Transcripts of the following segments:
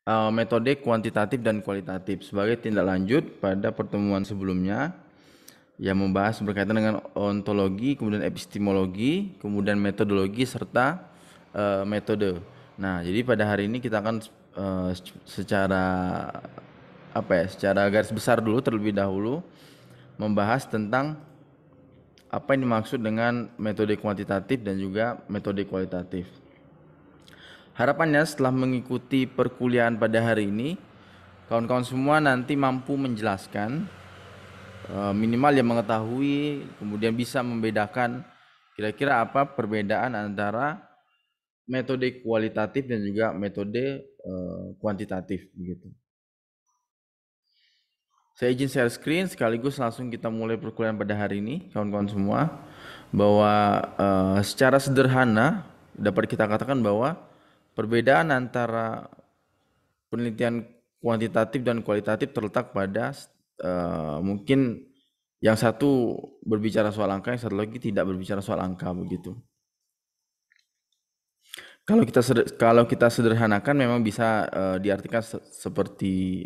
metode kuantitatif dan kualitatif sebagai tindak lanjut pada pertemuan sebelumnya yang membahas berkaitan dengan ontologi, kemudian epistemologi, kemudian metodologi serta metode. Nah, jadi pada hari ini kita akan secara secara garis besar dulu terlebih dahulu membahas tentang apa yang dimaksud dengan metode kuantitatif dan juga metode kualitatif. Harapannya setelah mengikuti perkuliahan pada hari ini, kawan-kawan semua nanti mampu menjelaskan, minimal yang mengetahui, kemudian bisa membedakan kira-kira apa perbedaan antara metode kualitatif dan juga metode kuantitatif begitu. Saya izin share screen sekaligus langsung kita mulai perkuliahan pada hari ini, kawan-kawan semua, bahwa secara sederhana dapat kita katakan bahwa perbedaan antara penelitian kuantitatif dan kualitatif terletak pada mungkin yang satu berbicara soal angka, yang satu lagi tidak berbicara soal angka begitu. Kalau kita sederhanakan memang bisa diartikan seperti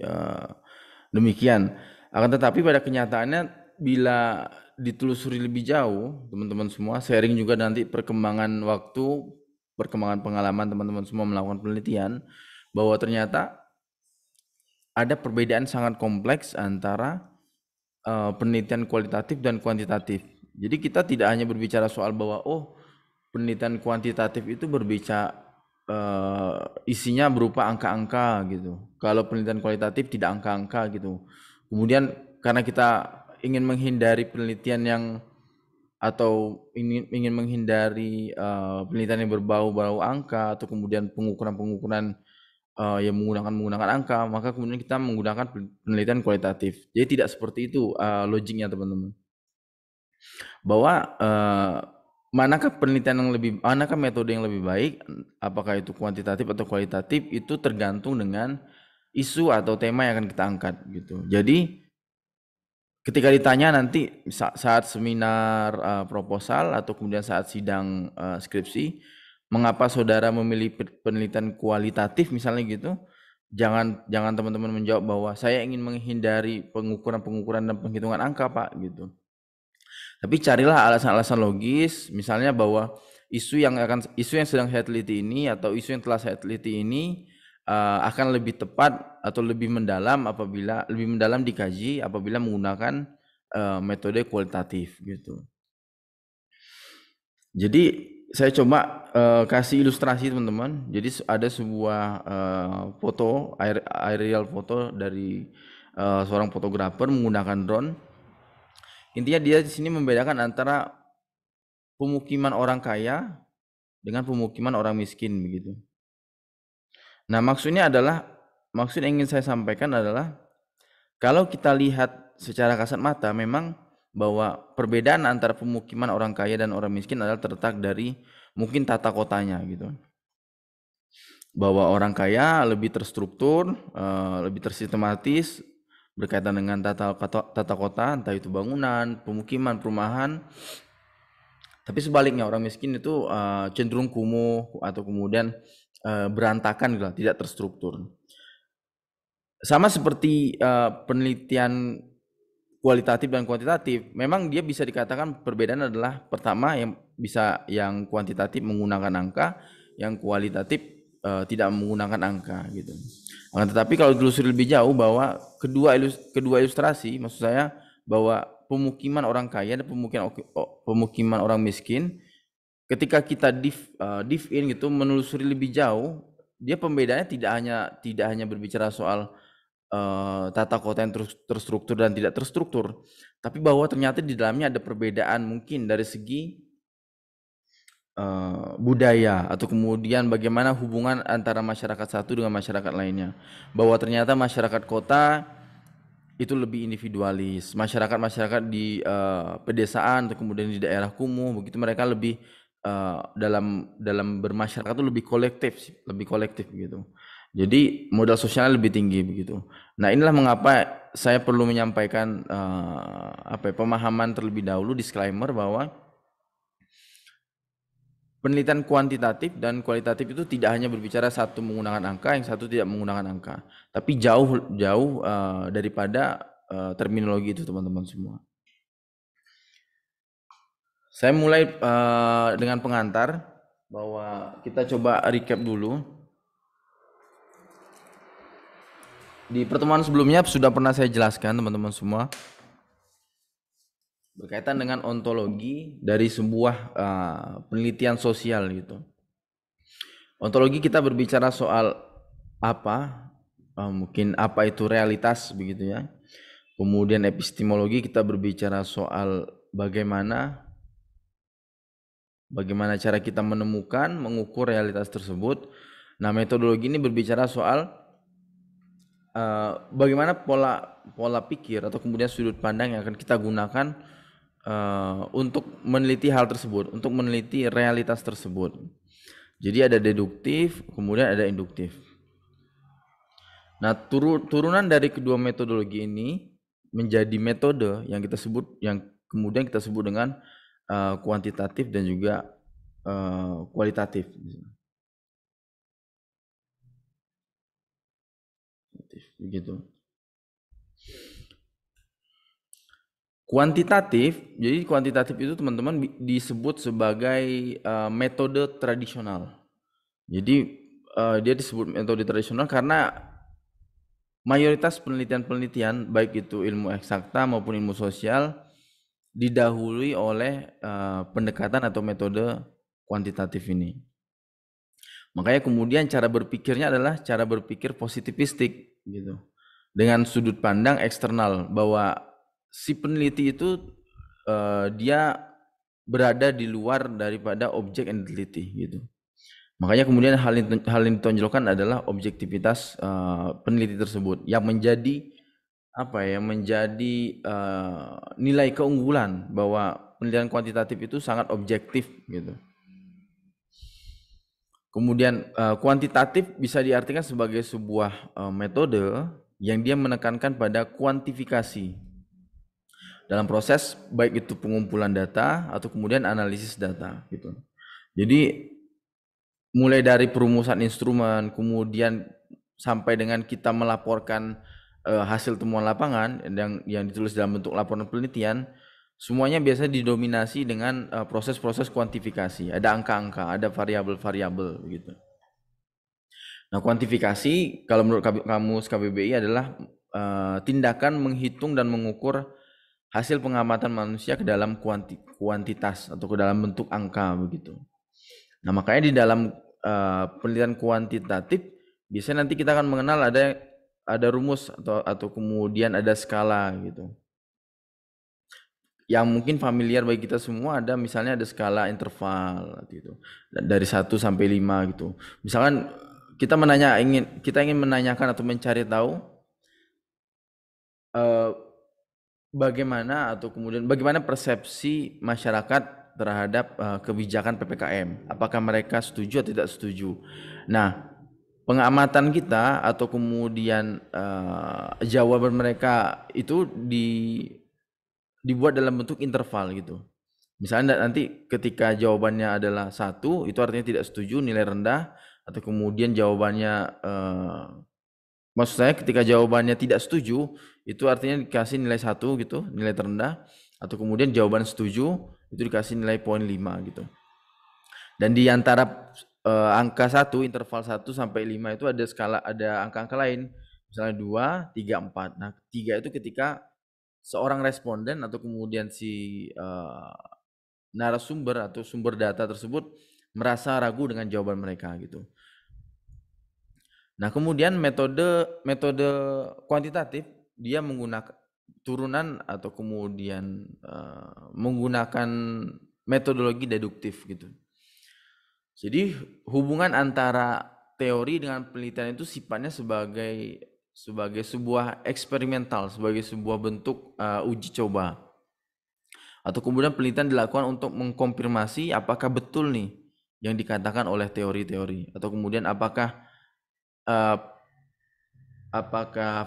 demikian. Akan tetapi pada kenyataannya bila ditelusuri lebih jauh, teman-teman semua sharing juga nanti perkembangan waktu, perkembangan pengalaman teman-teman semua melakukan penelitian, bahwa ternyata ada perbedaan sangat kompleks antara penelitian kualitatif dan kuantitatif. Jadi kita tidak hanya berbicara soal bahwa penelitian kuantitatif itu berbicara isinya berupa angka-angka gitu. Kalau penelitian kualitatif tidak angka-angka gitu. Kemudian karena kita ingin menghindari penelitian yang atau ingin menghindari penelitian yang berbau-bau angka atau kemudian pengukuran-pengukuran yang menggunakan angka, maka kemudian kita menggunakan penelitian kualitatif. Jadi tidak seperti itu logiknya teman-teman. Bahwa manakah metode yang lebih baik, apakah itu kuantitatif atau kualitatif, itu tergantung dengan isu atau tema yang akan kita angkat gitu. Jadi ketika ditanya nanti saat seminar proposal atau kemudian saat sidang skripsi, mengapa saudara memilih penelitian kualitatif misalnya gitu, jangan teman-teman menjawab bahwa saya ingin menghindari pengukuran dan penghitungan angka Pak gitu. Tapi carilah alasan-alasan logis, misalnya bahwa isu yang sedang saya teliti ini atau isu yang telah saya teliti ini akan lebih tepat atau lebih mendalam dikaji apabila menggunakan metode kualitatif gitu. Jadi saya coba kasih ilustrasi teman-teman. Jadi ada sebuah foto aerial foto dari seorang fotografer menggunakan drone. Intinya dia di sini membedakan antara pemukiman orang kaya dengan pemukiman orang miskin begitu. Nah, maksud yang ingin saya sampaikan adalah kalau kita lihat secara kasat mata memang bahwa perbedaan antara pemukiman orang kaya dan orang miskin adalah terletak dari mungkin tata kotanya gitu. Bahwa orang kaya lebih terstruktur, lebih tersistematis berkaitan dengan tata kota, entah itu bangunan, pemukiman, perumahan. Tapi sebaliknya orang miskin itu cenderung kumuh atau kemudian berantakan gitu, tidak terstruktur. Sama seperti penelitian kualitatif dan kuantitatif, memang dia bisa dikatakan perbedaan adalah pertama yang kuantitatif menggunakan angka, yang kualitatif tidak menggunakan angka gitu. Tetapi kalau ditelusuri lebih jauh bahwa kedua ilustrasi, maksud saya bahwa pemukiman orang kaya dan pemukiman orang miskin, ketika kita dive in gitu, menelusuri lebih jauh, dia pembedaannya tidak hanya berbicara soal tata kota yang terstruktur dan tidak terstruktur, tapi bahwa ternyata di dalamnya ada perbedaan mungkin dari segi budaya atau kemudian bagaimana hubungan antara masyarakat satu dengan masyarakat lainnya. Bahwa ternyata masyarakat kota itu lebih individualis, masyarakat di pedesaan atau kemudian di daerah kumuh begitu mereka lebih dalam bermasyarakat itu lebih kolektif gitu. Jadi modal sosialnya lebih tinggi begitu. Nah, inilah mengapa saya perlu menyampaikan pemahaman terlebih dahulu, disclaimer bahwa penelitian kuantitatif dan kualitatif itu tidak hanya berbicara satu menggunakan angka, yang satu tidak menggunakan angka, tapi jauh daripada terminologi itu teman-teman semua. Saya mulai dengan pengantar bahwa kita coba recap dulu. Di pertemuan sebelumnya sudah pernah saya jelaskan teman-teman semua berkaitan dengan ontologi dari sebuah penelitian sosial gitu. Ontologi kita berbicara soal apa, mungkin apa itu realitas begitu ya. Kemudian epistemologi kita berbicara soal bagaimana cara kita menemukan, mengukur realitas tersebut. Nah, metodologi ini berbicara soal bagaimana pola pikir atau kemudian sudut pandang yang akan kita gunakan untuk meneliti hal tersebut, untuk meneliti realitas tersebut. Jadi ada deduktif, kemudian ada induktif. Nah, turunan dari kedua metodologi ini menjadi metode yang kita sebut, yang kemudian kita sebut dengan kuantitatif dan juga kualitatif. Begitu. Kuantitatif, jadi kuantitatif itu teman-teman disebut sebagai metode tradisional. Jadi dia disebut metode tradisional karena mayoritas penelitian-penelitian baik itu ilmu eksakta maupun ilmu sosial didahului oleh pendekatan atau metode kuantitatif ini. Makanya kemudian cara berpikirnya adalah cara berpikir positivistik gitu. Dengan sudut pandang eksternal bahwa si peneliti itu dia berada di luar daripada objek yang diteliti gitu. Makanya kemudian hal yang ditonjolkan adalah objektivitas peneliti tersebut yang menjadi nilai keunggulan bahwa penelitian kuantitatif itu sangat objektif gitu. Kemudian kuantitatif bisa diartikan sebagai sebuah metode yang dia menekankan pada kuantifikasi dalam proses baik itu pengumpulan data atau kemudian analisis data gitu. Jadi mulai dari perumusan instrumen, kemudian sampai dengan kita melaporkan hasil temuan lapangan yang ditulis dalam bentuk laporan penelitian, semuanya biasanya didominasi dengan proses-proses kuantifikasi. Ada angka-angka, ada variabel-variabel begitu. Nah, kuantifikasi kalau menurut kamus KBBI adalah tindakan menghitung dan mengukur hasil pengamatan manusia ke dalam kuantitas atau ke dalam bentuk angka begitu. Nah, makanya di dalam penelitian kuantitatif biasanya nanti kita akan mengenal ada rumus atau kemudian ada skala gitu. Yang mungkin familiar bagi kita semua ada misalnya ada skala interval gitu. Dari 1 sampai 5 gitu. Misalkan kita ingin menanyakan atau mencari tahu bagaimana persepsi masyarakat terhadap kebijakan PPKM. Apakah mereka setuju atau tidak setuju? Nah, pengamatan kita atau kemudian jawaban mereka itu dibuat dalam bentuk interval gitu. Misalnya nanti ketika jawabannya adalah 1, itu artinya tidak setuju, nilai rendah, atau kemudian jawabannya maksud saya ketika jawabannya tidak setuju, itu artinya dikasih nilai 1 gitu, nilai terendah, atau kemudian jawaban setuju itu dikasih nilai poin 5 gitu. Dan di antara angka 1, interval 1 sampai 5 itu ada angka-angka lain. Misalnya 2, 3, 4. Nah, 3 itu ketika seorang responden atau kemudian si narasumber atau sumber data tersebut merasa ragu dengan jawaban mereka gitu. Nah, kemudian metode kuantitatif dia menggunakan turunan atau kemudian menggunakan metodologi deduktif gitu. Jadi hubungan antara teori dengan penelitian itu sifatnya sebagai sebuah eksperimental, sebagai sebuah bentuk uji coba. Atau kemudian penelitian dilakukan untuk mengkonfirmasi apakah betul nih yang dikatakan oleh teori-teori, atau kemudian apakah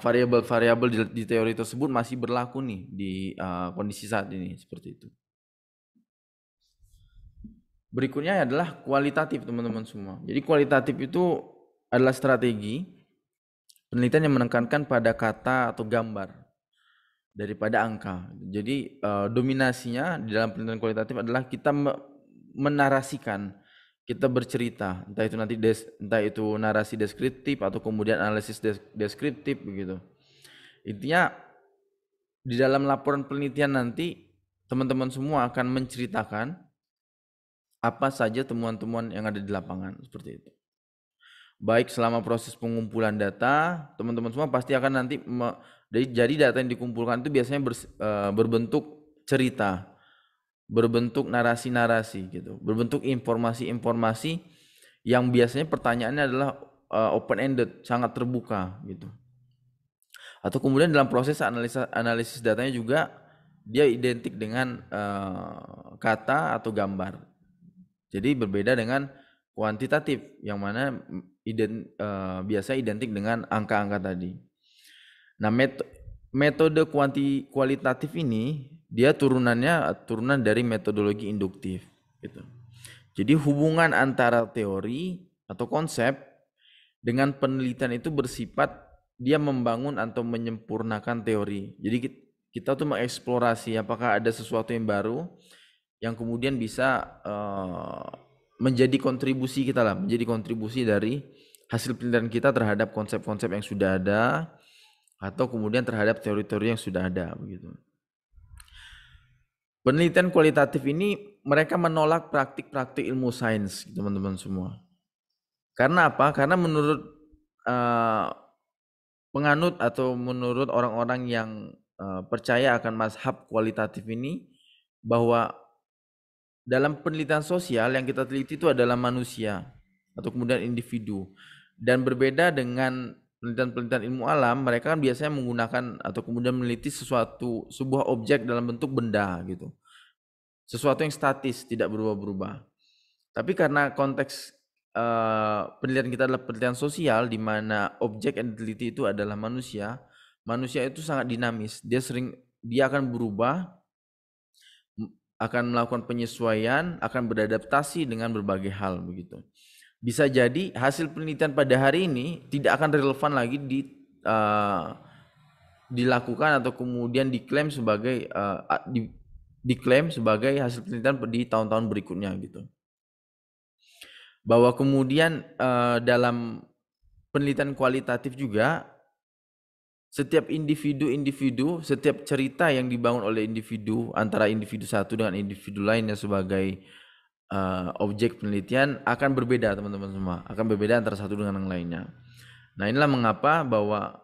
variabel-variabel di teori tersebut masih berlaku nih di kondisi saat ini, seperti itu. Berikutnya adalah kualitatif teman-teman semua. Jadi kualitatif itu adalah strategi penelitian yang menekankan pada kata atau gambar daripada angka. Jadi dominasinya di dalam penelitian kualitatif adalah kita menarasikan, kita bercerita, entah itu narasi deskriptif atau kemudian analisis deskriptif begitu. Intinya di dalam laporan penelitian nanti teman-teman semua akan menceritakan apa saja temuan-temuan yang ada di lapangan seperti itu. Baik selama proses pengumpulan data, teman-teman semua pasti akan nanti jadi data yang dikumpulkan itu biasanya berbentuk cerita, berbentuk narasi-narasi gitu, berbentuk informasi-informasi yang biasanya pertanyaannya adalah open ended, sangat terbuka gitu. Atau kemudian dalam proses analisis datanya juga dia identik dengan kata atau gambar. Jadi berbeda dengan kuantitatif yang mana biasa identik dengan angka-angka tadi. Nah, metode kualitatif ini dia turunan dari metodologi induktif gitu. Jadi hubungan antara teori atau konsep dengan penelitian itu bersifat dia membangun atau menyempurnakan teori. Jadi kita tuh mengeksplorasi apakah ada sesuatu yang baru yang kemudian bisa menjadi kontribusi kita lah, menjadi kontribusi dari hasil penelitian kita terhadap konsep-konsep yang sudah ada atau kemudian terhadap teori-teori yang sudah ada begitu. Penelitian kualitatif ini mereka menolak praktik-praktik ilmu sains, teman-teman semua. Karena apa? Karena menurut penganut atau menurut orang-orang yang percaya akan mazhab kualitatif ini, bahwa dalam penelitian sosial yang kita teliti itu adalah manusia atau kemudian individu. Dan berbeda dengan penelitian-penelitian ilmu alam, mereka kan biasanya menggunakan atau kemudian meneliti sebuah objek dalam bentuk benda gitu. Sesuatu yang statis, tidak berubah-berubah. Tapi karena konteks penelitian kita adalah penelitian sosial di mana objek yang diteliti itu adalah manusia, manusia itu sangat dinamis. Dia akan berubah, akan melakukan penyesuaian, akan beradaptasi dengan berbagai hal begitu. Bisa jadi hasil penelitian pada hari ini tidak akan relevan lagi dilakukan atau kemudian diklaim sebagai hasil penelitian di tahun-tahun berikutnya gitu. Bahwa kemudian dalam penelitian kualitatif juga setiap individu, setiap cerita yang dibangun oleh individu antara individu satu dengan individu lainnya sebagai objek penelitian akan berbeda teman-teman semua, akan berbeda antara satu dengan yang lainnya. Nah, inilah mengapa bahwa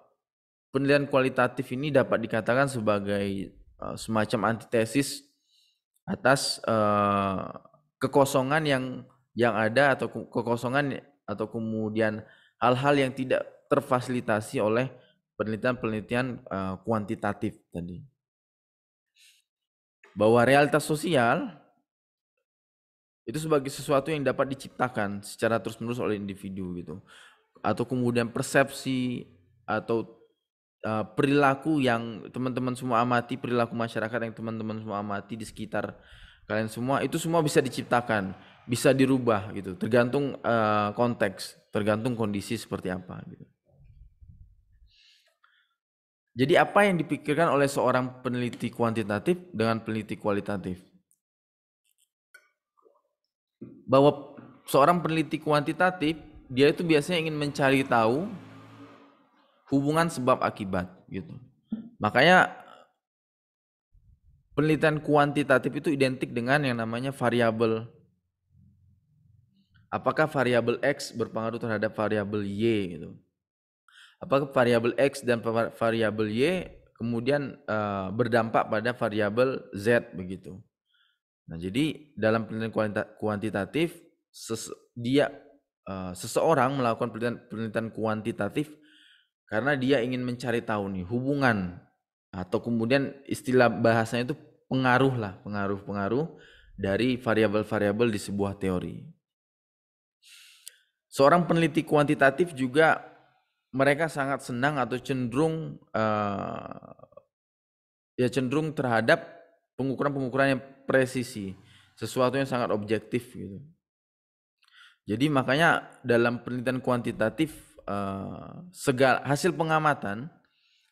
penelitian kualitatif ini dapat dikatakan sebagai semacam antitesis atas kekosongan yang ada atau kekosongan atau kemudian hal-hal yang tidak terfasilitasi oleh penelitian-penelitian kuantitatif tadi. Bahwa realitas sosial itu sebagai sesuatu yang dapat diciptakan secara terus-menerus oleh individu gitu. Atau kemudian persepsi atau perilaku yang teman-teman semua amati, perilaku masyarakat yang teman-teman semua amati di sekitar kalian semua, itu semua bisa diciptakan, bisa dirubah gitu, tergantung konteks, tergantung kondisi seperti apa gitu. Jadi apa yang dipikirkan oleh seorang peneliti kuantitatif dengan peneliti kualitatif? Bahwa seorang peneliti kuantitatif, dia itu biasanya ingin mencari tahu hubungan sebab akibat gitu. Makanya penelitian kuantitatif itu identik dengan yang namanya variabel. Apakah variabel X berpengaruh terhadap variabel Y gitu. Apakah variabel X dan variabel Y kemudian berdampak pada variabel Z begitu. Nah, jadi dalam penelitian kuantitatif seseorang melakukan penelitian kuantitatif karena dia ingin mencari tahu nih hubungan atau kemudian istilah bahasanya itu pengaruh dari variabel-variabel di sebuah teori. Seorang peneliti kuantitatif juga mereka sangat senang atau cenderung cenderung terhadap pengukuran-pengukuran yang presisi. sesuatu yang sangat objektif gitu. Jadi makanya dalam penelitian kuantitatif segala hasil pengamatan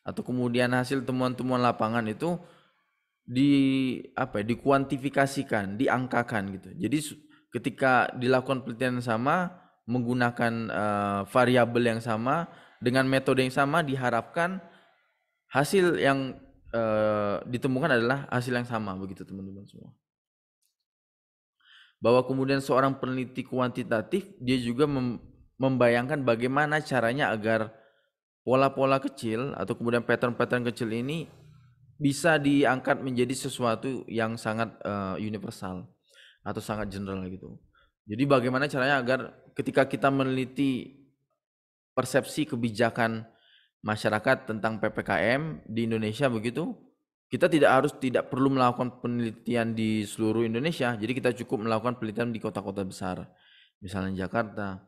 atau kemudian hasil temuan-temuan lapangan itu dikuantifikasikan, diangkakan gitu. Jadi ketika dilakukan penelitian yang sama menggunakan variabel yang sama dengan metode yang sama, diharapkan hasil yang ditemukan adalah hasil yang sama, begitu teman-teman semua. Bahwa kemudian seorang peneliti kuantitatif dia juga membayangkan bagaimana caranya agar pola-pola kecil atau kemudian pattern-pattern kecil ini bisa diangkat menjadi sesuatu yang sangat universal atau sangat general gitu. Jadi bagaimana caranya agar ketika kita meneliti persepsi kebijakan masyarakat tentang PPKM di Indonesia begitu, kita tidak perlu melakukan penelitian di seluruh Indonesia. Jadi kita cukup melakukan penelitian di kota-kota besar. Misalnya Jakarta,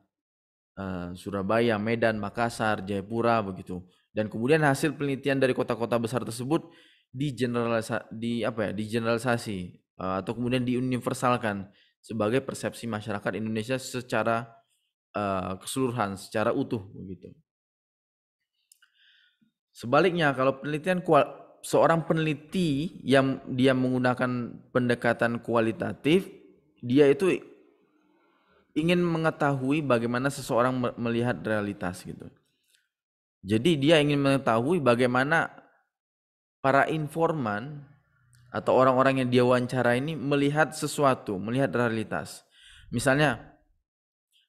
Surabaya, Medan, Makassar, Jayapura begitu. Dan kemudian hasil penelitian dari kota-kota besar tersebut digeneralisasi atau kemudian diuniversalkan sebagai persepsi masyarakat Indonesia secara keseluruhan, secara utuh begitu. Sebaliknya kalau seorang peneliti yang dia menggunakan pendekatan kualitatif, dia itu ingin mengetahui bagaimana seseorang melihat realitas gitu. Jadi dia ingin mengetahui bagaimana para informan atau orang-orang yang dia wawancara ini melihat sesuatu, melihat realitas. Misalnya,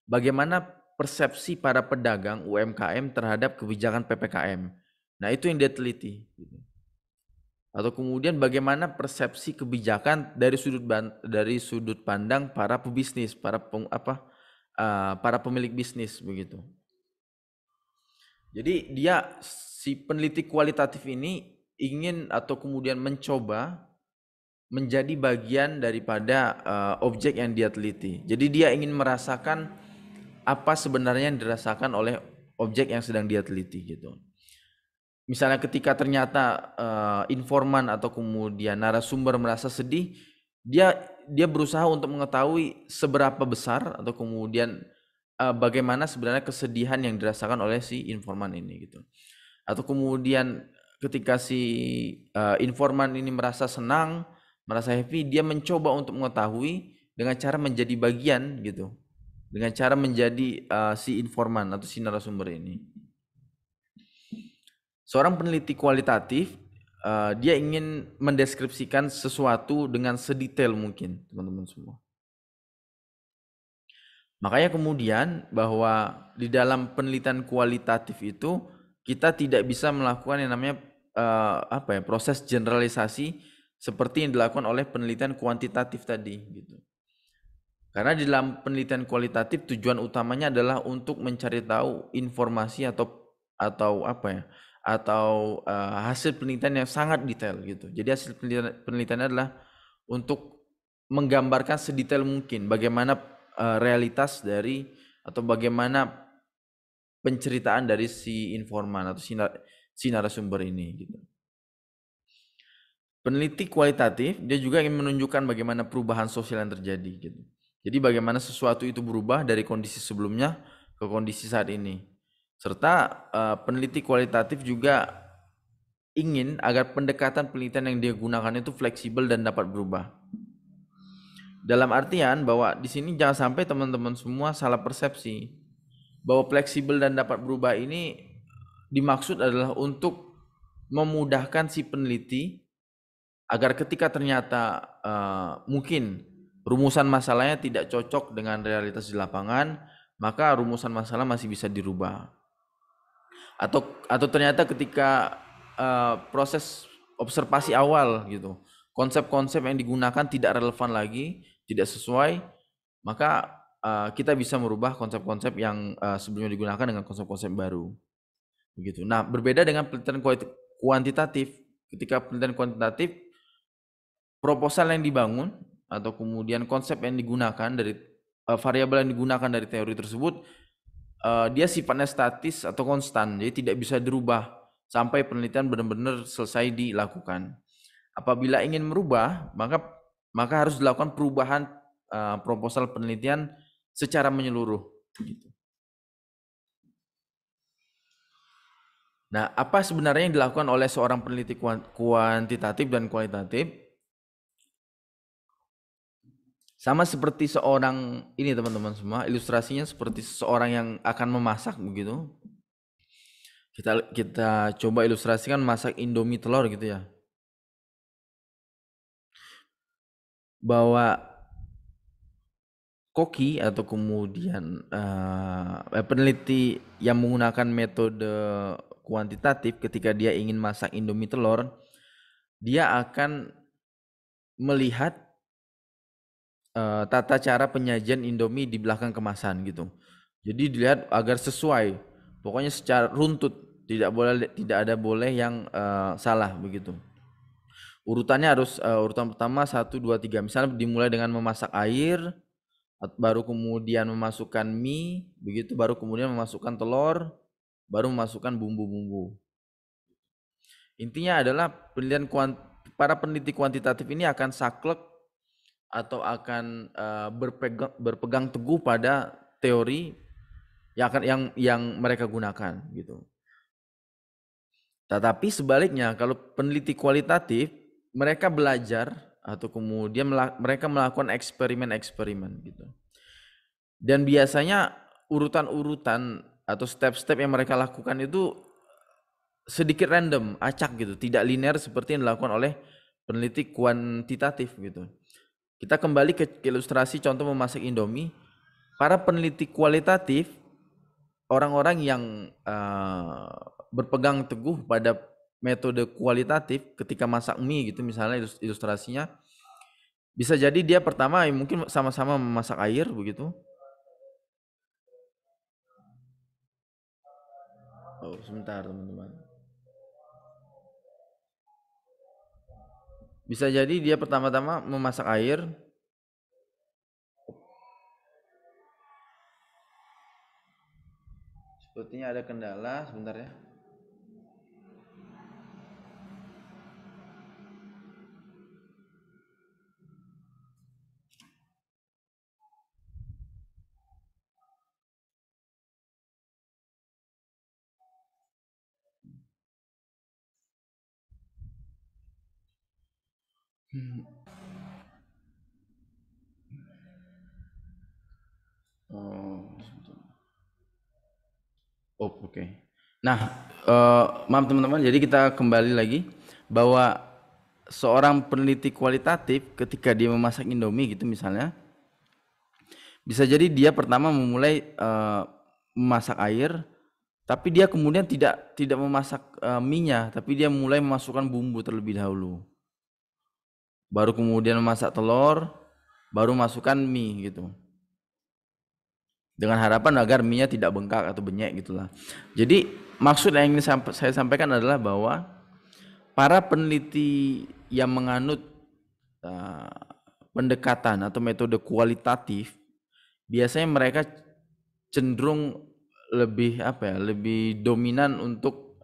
bagaimana persepsi para pedagang UMKM terhadap kebijakan PPKM. Nah, itu yang dia teliti. Atau kemudian bagaimana persepsi kebijakan dari sudut pandang para pebisnis, para pemilik bisnis begitu. Jadi si peneliti kualitatif ini ingin atau kemudian mencoba menjadi bagian daripada objek yang dia teliti. Jadi dia ingin merasakan apa sebenarnya yang dirasakan oleh objek yang sedang dia teliti gitu. Misalnya ketika ternyata informan atau kemudian narasumber merasa sedih, dia berusaha untuk mengetahui seberapa besar atau kemudian bagaimana sebenarnya kesedihan yang dirasakan oleh si informan ini gitu. Atau kemudian ketika si informan ini merasa senang, merasa happy, dia mencoba untuk mengetahui dengan cara menjadi bagian gitu. Dengan cara menjadi si informan atau si narasumber ini. Seorang peneliti kualitatif, dia ingin mendeskripsikan sesuatu dengan sedetail mungkin, teman-teman semua. Makanya kemudian bahwa di dalam penelitian kualitatif itu kita tidak bisa melakukan yang namanya proses generalisasi seperti yang dilakukan oleh penelitian kuantitatif tadi gitu. Karena di dalam penelitian kualitatif tujuan utamanya adalah untuk mencari tahu informasi atau hasil penelitian yang sangat detail gitu. Jadi hasil penelitian adalah untuk menggambarkan sedetail mungkin bagaimana realitas dari atau bagaimana penceritaan dari si informan atau si narasumber ini gitu. Peneliti kualitatif dia juga ingin menunjukkan bagaimana perubahan sosial yang terjadi gitu. Jadi bagaimana sesuatu itu berubah dari kondisi sebelumnya ke kondisi saat ini. Serta peneliti kualitatif juga ingin agar pendekatan penelitian yang dia gunakan itu fleksibel dan dapat berubah. Dalam artian bahwa di sini jangan sampai teman-teman semua salah persepsi. Bahwa fleksibel dan dapat berubah ini dimaksud adalah untuk memudahkan si peneliti agar ketika ternyata mungkin rumusan masalahnya tidak cocok dengan realitas di lapangan, maka rumusan masalah masih bisa dirubah. Atau ternyata ketika proses observasi awal gitu, konsep-konsep yang digunakan tidak relevan lagi, tidak sesuai, maka kita bisa merubah konsep-konsep yang sebelumnya digunakan dengan konsep-konsep baru. Begitu. Nah, berbeda dengan penelitian kuantitatif. Ketika penelitian kuantitatif, proposal yang dibangun atau kemudian konsep yang digunakan dari variabel yang digunakan dari teori tersebut dia sifatnya statis atau konstan, jadi tidak bisa dirubah sampai penelitian benar-benar selesai dilakukan. Apabila ingin merubah, maka maka harus dilakukan perubahan proposal penelitian secara menyeluruh. Gitu. Nah, apa sebenarnya yang dilakukan oleh seorang peneliti kuantitatif dan kualitatif? Sama seperti seorang ini teman-teman semua, ilustrasinya seperti seseorang yang akan memasak begitu. Kita coba ilustrasikan masak Indomie telur gitu ya. Bahwa koki atau kemudian peneliti yang menggunakan metode kuantitatif ketika dia ingin masak Indomie telur, dia akan melihat tata cara penyajian Indomie di belakang kemasan gitu. Jadi dilihat agar sesuai, pokoknya secara runtut, tidak ada boleh yang salah begitu. Urutannya harus urutan pertama 1 2 3. Misalnya dimulai dengan memasak air, baru kemudian memasukkan mie, begitu baru kemudian memasukkan telur, baru memasukkan bumbu-bumbu. Intinya adalah para peneliti kuantitatif ini akan saklek atau akan berpegang teguh pada teori yang mereka gunakan gitu. Tetapi sebaliknya kalau peneliti kualitatif mereka belajar atau kemudian mereka melakukan eksperimen-eksperimen gitu. Dan biasanya urutan-urutan atau step-step yang mereka lakukan itu sedikit random, acak gitu, tidak linear seperti yang dilakukan oleh peneliti kuantitatif gitu. Kita kembali ke ilustrasi contoh memasak Indomie. Para peneliti kualitatif, orang-orang yang berpegang teguh pada metode kualitatif ketika masak mie gitu misalnya ilustrasinya, bisa jadi dia pertama mungkin sama-sama memasak air begitu. Oh, sebentar teman-teman. Bisa jadi dia pertama-tama memasak air. Sepertinya ada kendala, sebentar ya. Oh, oke. Nah, maaf teman-teman, jadi kita kembali lagi bahwa seorang peneliti kualitatif ketika dia memasak Indomie gitu misalnya, bisa jadi dia pertama memulai memasak air, tapi dia kemudian tidak memasak mie-nya, tapi dia mulai memasukkan bumbu terlebih dahulu. Baru kemudian memasak telur, baru masukkan mie gitu. Dengan harapan agar mie-nya tidak bengkak atau benyek gitulah. Jadi maksud yang ingin saya sampaikan adalah bahwa para peneliti yang menganut pendekatan atau metode kualitatif biasanya mereka cenderung lebih dominan untuk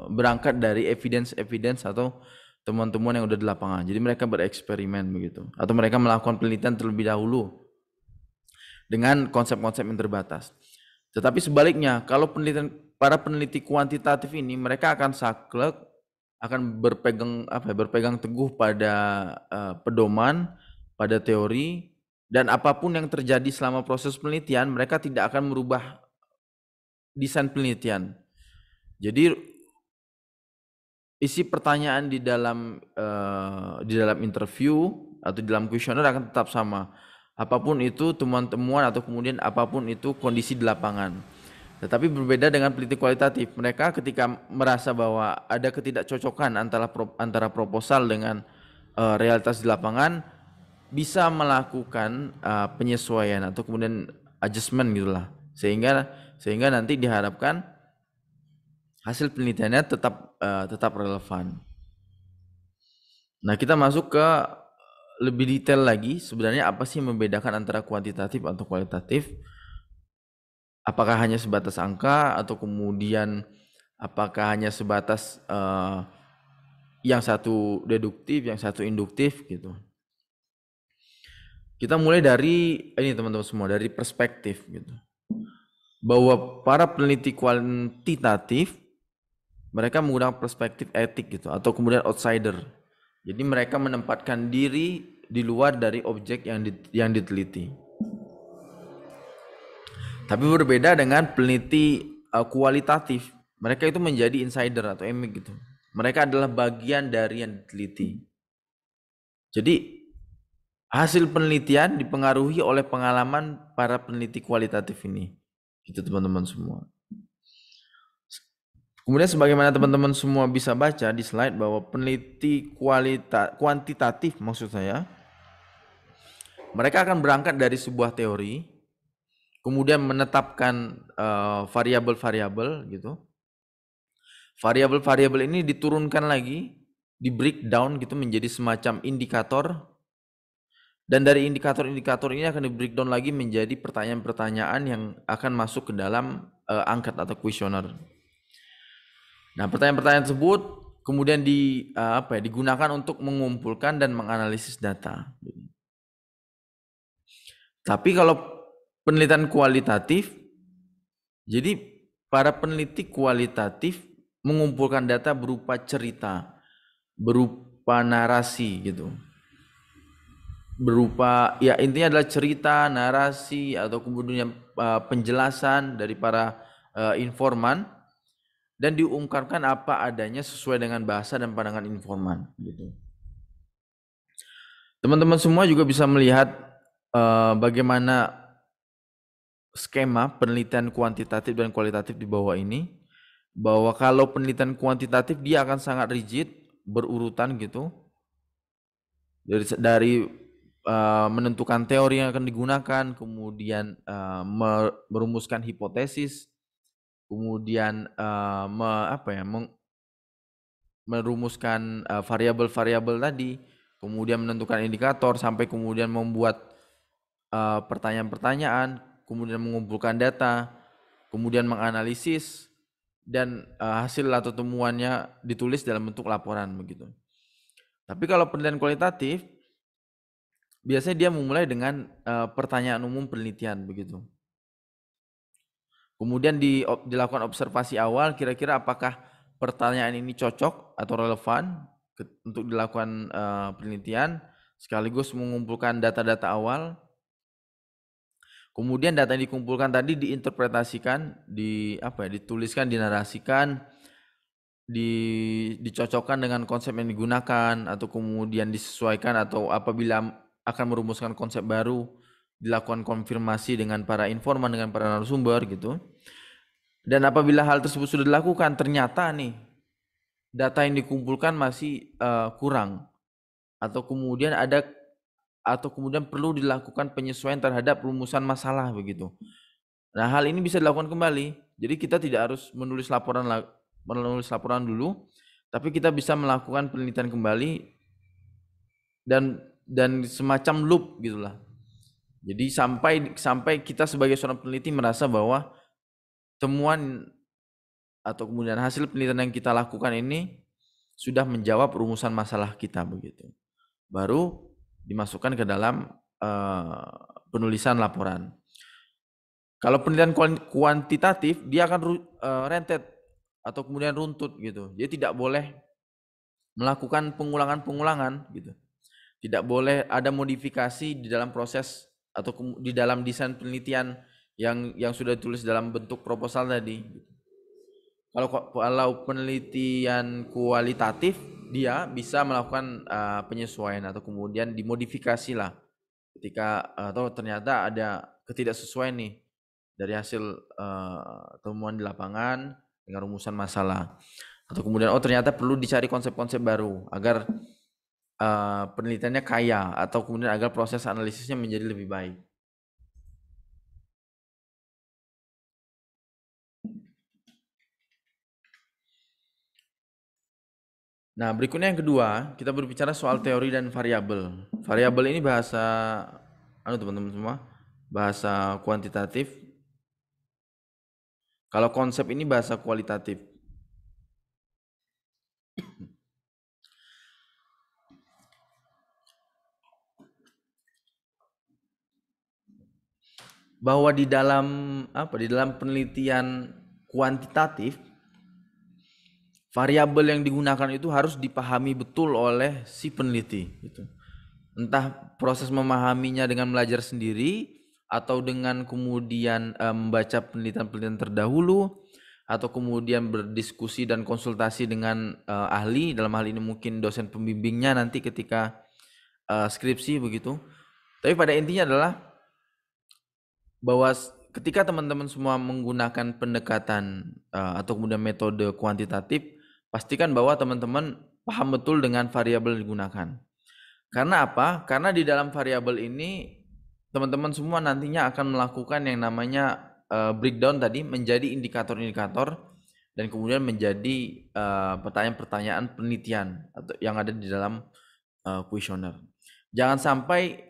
berangkat dari evidence atau temuan-temuan yang udah di lapangan. Jadi mereka bereksperimen begitu atau mereka melakukan penelitian terlebih dahulu dengan konsep-konsep yang terbatas. Tetapi sebaliknya, kalau para peneliti kuantitatif ini mereka akan saklek, akan berpegang teguh pada pedoman, pada teori, dan apapun yang terjadi selama proses penelitian, mereka tidak akan merubah desain penelitian. Jadi isi pertanyaan di dalam interview atau di dalam kuesioner akan tetap sama. Apapun itu temuan-temuan atau kemudian apapun itu kondisi di lapangan. Tetapi berbeda dengan peneliti kualitatif. Mereka ketika merasa bahwa ada ketidakcocokan antara proposal dengan realitas di lapangan, bisa melakukan penyesuaian atau kemudian adjustment gitulah. Sehingga nanti diharapkan hasil penelitiannya tetap relevan. Nah, kita masuk ke lebih detail lagi, sebenarnya apa sih yang membedakan antara kuantitatif atau kualitatif? Apakah hanya sebatas angka atau kemudian apakah hanya sebatas yang satu deduktif, yang satu induktif gitu. Kita mulai dari ini teman-teman semua, dari perspektif gitu. Bahwa para peneliti kuantitatif mereka menggunakan perspektif etik gitu atau kemudian outsider. Jadi mereka menempatkan diri di luar dari objek yang diteliti. Tapi berbeda dengan peneliti kualitatif. Mereka itu menjadi insider atau emik gitu. Mereka adalah bagian dari yang diteliti. Jadi hasil penelitian dipengaruhi oleh pengalaman para peneliti kualitatif ini. Gitu teman-teman semua. Kemudian sebagaimana teman-teman semua bisa baca di slide bahwa peneliti kuantitatif maksud saya, mereka akan berangkat dari sebuah teori, kemudian menetapkan variabel-variabel gitu. Variabel-variabel ini diturunkan lagi, di breakdown gitu menjadi semacam indikator, dan dari indikator-indikator ini akan di breakdown lagi menjadi pertanyaan-pertanyaan yang akan masuk ke dalam angket atau kuesioner. Nah, pertanyaan-pertanyaan tersebut kemudian digunakan untuk mengumpulkan dan menganalisis data. Tapi kalau penelitian kualitatif, jadi para peneliti kualitatif mengumpulkan data berupa cerita, berupa narasi gitu. Berupa ya intinya adalah cerita, narasi atau kemudian penjelasan dari para informan dan diungkapkan apa adanya sesuai dengan bahasa dan pandangan informan gitu. Teman-teman semua juga bisa melihat bagaimana skema penelitian kuantitatif dan kualitatif di bawah ini, bahwa kalau penelitian kuantitatif dia akan sangat rigid, berurutan gitu, dari menentukan teori yang akan digunakan, kemudian merumuskan hipotesis, kemudian merumuskan variabel-variabel tadi, kemudian menentukan indikator, sampai kemudian membuat pertanyaan-pertanyaan, kemudian mengumpulkan data, kemudian menganalisis, dan hasil atau temuannya ditulis dalam bentuk laporan begitu. Tapi kalau penelitian kualitatif, biasanya dia memulai dengan pertanyaan umum penelitian begitu. Kemudian dilakukan observasi awal, kira-kira apakah pertanyaan ini cocok atau relevan untuk dilakukan penelitian, sekaligus mengumpulkan data-data awal. Kemudian data yang dikumpulkan tadi diinterpretasikan, dituliskan, dinarasikan, dicocokkan dengan konsep yang digunakan, atau kemudian disesuaikan, atau apabila akan merumuskan konsep baru dilakukan konfirmasi dengan para informan, dengan para narasumber gitu. Dan apabila hal tersebut sudah dilakukan, ternyata nih data yang dikumpulkan masih kurang, atau kemudian perlu dilakukan penyesuaian terhadap rumusan masalah begitu. Nah, hal ini bisa dilakukan kembali. Jadi kita tidak harus menulis laporan dulu, tapi kita bisa melakukan penelitian kembali dan semacam loop gitulah. Jadi sampai kita sebagai seorang peneliti merasa bahwa temuan atau kemudian hasil penelitian yang kita lakukan ini sudah menjawab rumusan masalah kita begitu. Baru dimasukkan ke dalam penulisan laporan. Kalau penelitian kuantitatif, dia akan rentet atau kemudian runtut gitu. Dia tidak boleh melakukan pengulangan-pengulangan gitu. Tidak boleh ada modifikasi di dalam proses atau di dalam desain penelitian yang sudah ditulis dalam bentuk proposal tadi. Kalau penelitian kualitatif, dia bisa melakukan penyesuaian atau kemudian dimodifikasi lah ketika atau ternyata ada ketidaksesuaian nih dari hasil temuan di lapangan dengan rumusan masalah, atau kemudian ternyata perlu dicari konsep-konsep baru agar penelitiannya kaya, atau kemudian agar proses analisisnya menjadi lebih baik. Nah, berikutnya yang kedua, kita berbicara soal teori dan variabel. Variabel ini bahasa teman-teman semua, bahasa kuantitatif. Kalau konsep ini bahasa kualitatif. bahwa di dalam di dalam penelitian kuantitatif, variabel yang digunakan itu harus dipahami betul oleh si peneliti gitu. Entah proses memahaminya dengan belajar sendiri atau dengan kemudian membaca penelitian-penelitian terdahulu atau kemudian berdiskusi dan konsultasi dengan ahli, dalam hal ini mungkin dosen pembimbingnya nanti ketika skripsi begitu. Tapi pada intinya adalah bahwa ketika teman-teman semua menggunakan pendekatan atau kemudian metode kuantitatif, pastikan bahwa teman-teman paham betul dengan variabel yang digunakan. Karena apa? Karena di dalam variabel ini teman-teman semua nantinya akan melakukan yang namanya breakdown tadi menjadi indikator-indikator dan kemudian menjadi pertanyaan-pertanyaan penelitian atau yang ada di dalam kuesioner. Jangan sampai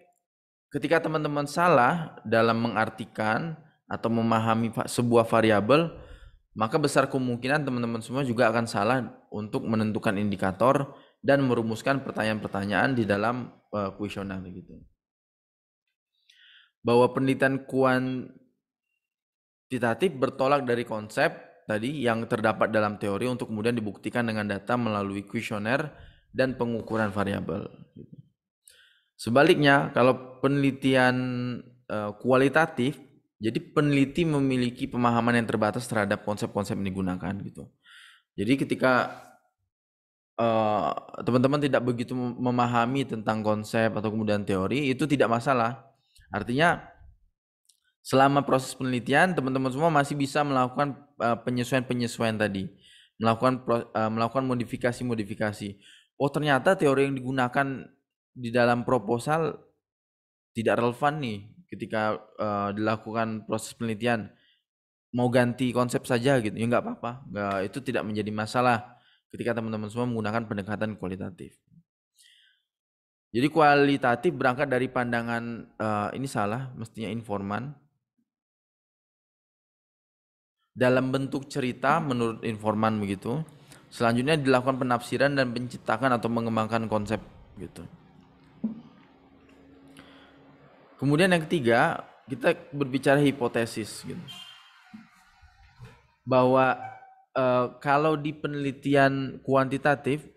ketika teman-teman salah dalam mengartikan atau memahami sebuah variabel, maka besar kemungkinan teman-teman semua juga akan salah untuk menentukan indikator dan merumuskan pertanyaan-pertanyaan di dalam kuesioner gitu. Bahwa penelitian kuantitatif bertolak dari konsep tadi yang terdapat dalam teori untuk kemudian dibuktikan dengan data melalui kuesioner dan pengukuran variabel. Sebaliknya, kalau penelitian kualitatif, jadi peneliti memiliki pemahaman yang terbatas terhadap konsep-konsep yang digunakan gitu. Jadi ketika teman-teman tidak begitu memahami tentang konsep atau kemudian teori, itu tidak masalah. Artinya selama proses penelitian teman-teman semua masih bisa melakukan penyesuaian-penyesuaian tadi, melakukan modifikasi-modifikasi. Oh, ternyata teori yang digunakan di dalam proposal tidak relevan nih ketika dilakukan proses penelitian. Mau ganti konsep saja gitu, ya nggak apa-apa. Itu tidak menjadi masalah ketika teman-teman semua menggunakan pendekatan kualitatif. Jadi kualitatif berangkat dari pandangan ini salah, mestinya informan. Dalam bentuk cerita menurut informan begitu. Selanjutnya dilakukan penafsiran dan penciptakan atau mengembangkan konsep gitu. Kemudian yang ketiga, kita berbicara hipotesis gitu. Bahwa kalau di penelitian kuantitatif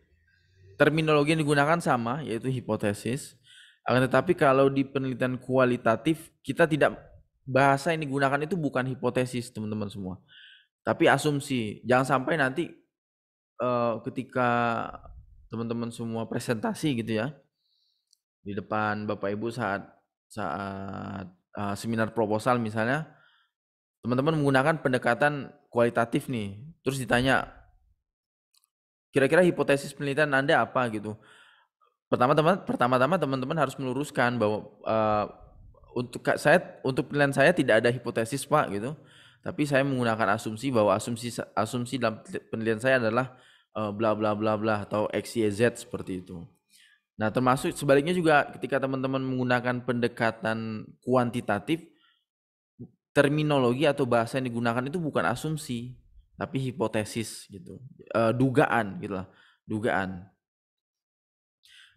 terminologi yang digunakan sama, yaitu hipotesis. Akan tetapi kalau di penelitian kualitatif kita tidak, bahasa yang digunakan itu bukan hipotesis teman-teman semua, tapi asumsi. Jangan sampai nanti ketika teman-teman semua presentasi gitu ya di depan Bapak Ibu saat seminar proposal misalnya, teman-teman menggunakan pendekatan kualitatif nih, terus ditanya kira-kira hipotesis penelitian Anda apa gitu. Pertama-tama teman-teman harus meluruskan bahwa untuk penilaian saya tidak ada hipotesis Pak gitu. Tapi saya menggunakan asumsi bahwa asumsi dalam penelitian saya adalah bla bla bla bla atau X Y Z seperti itu. Nah, termasuk sebaliknya juga ketika teman-teman menggunakan pendekatan kuantitatif, terminologi atau bahasa yang digunakan itu bukan asumsi, tapi hipotesis gitu. Dugaan gitu lah, dugaan.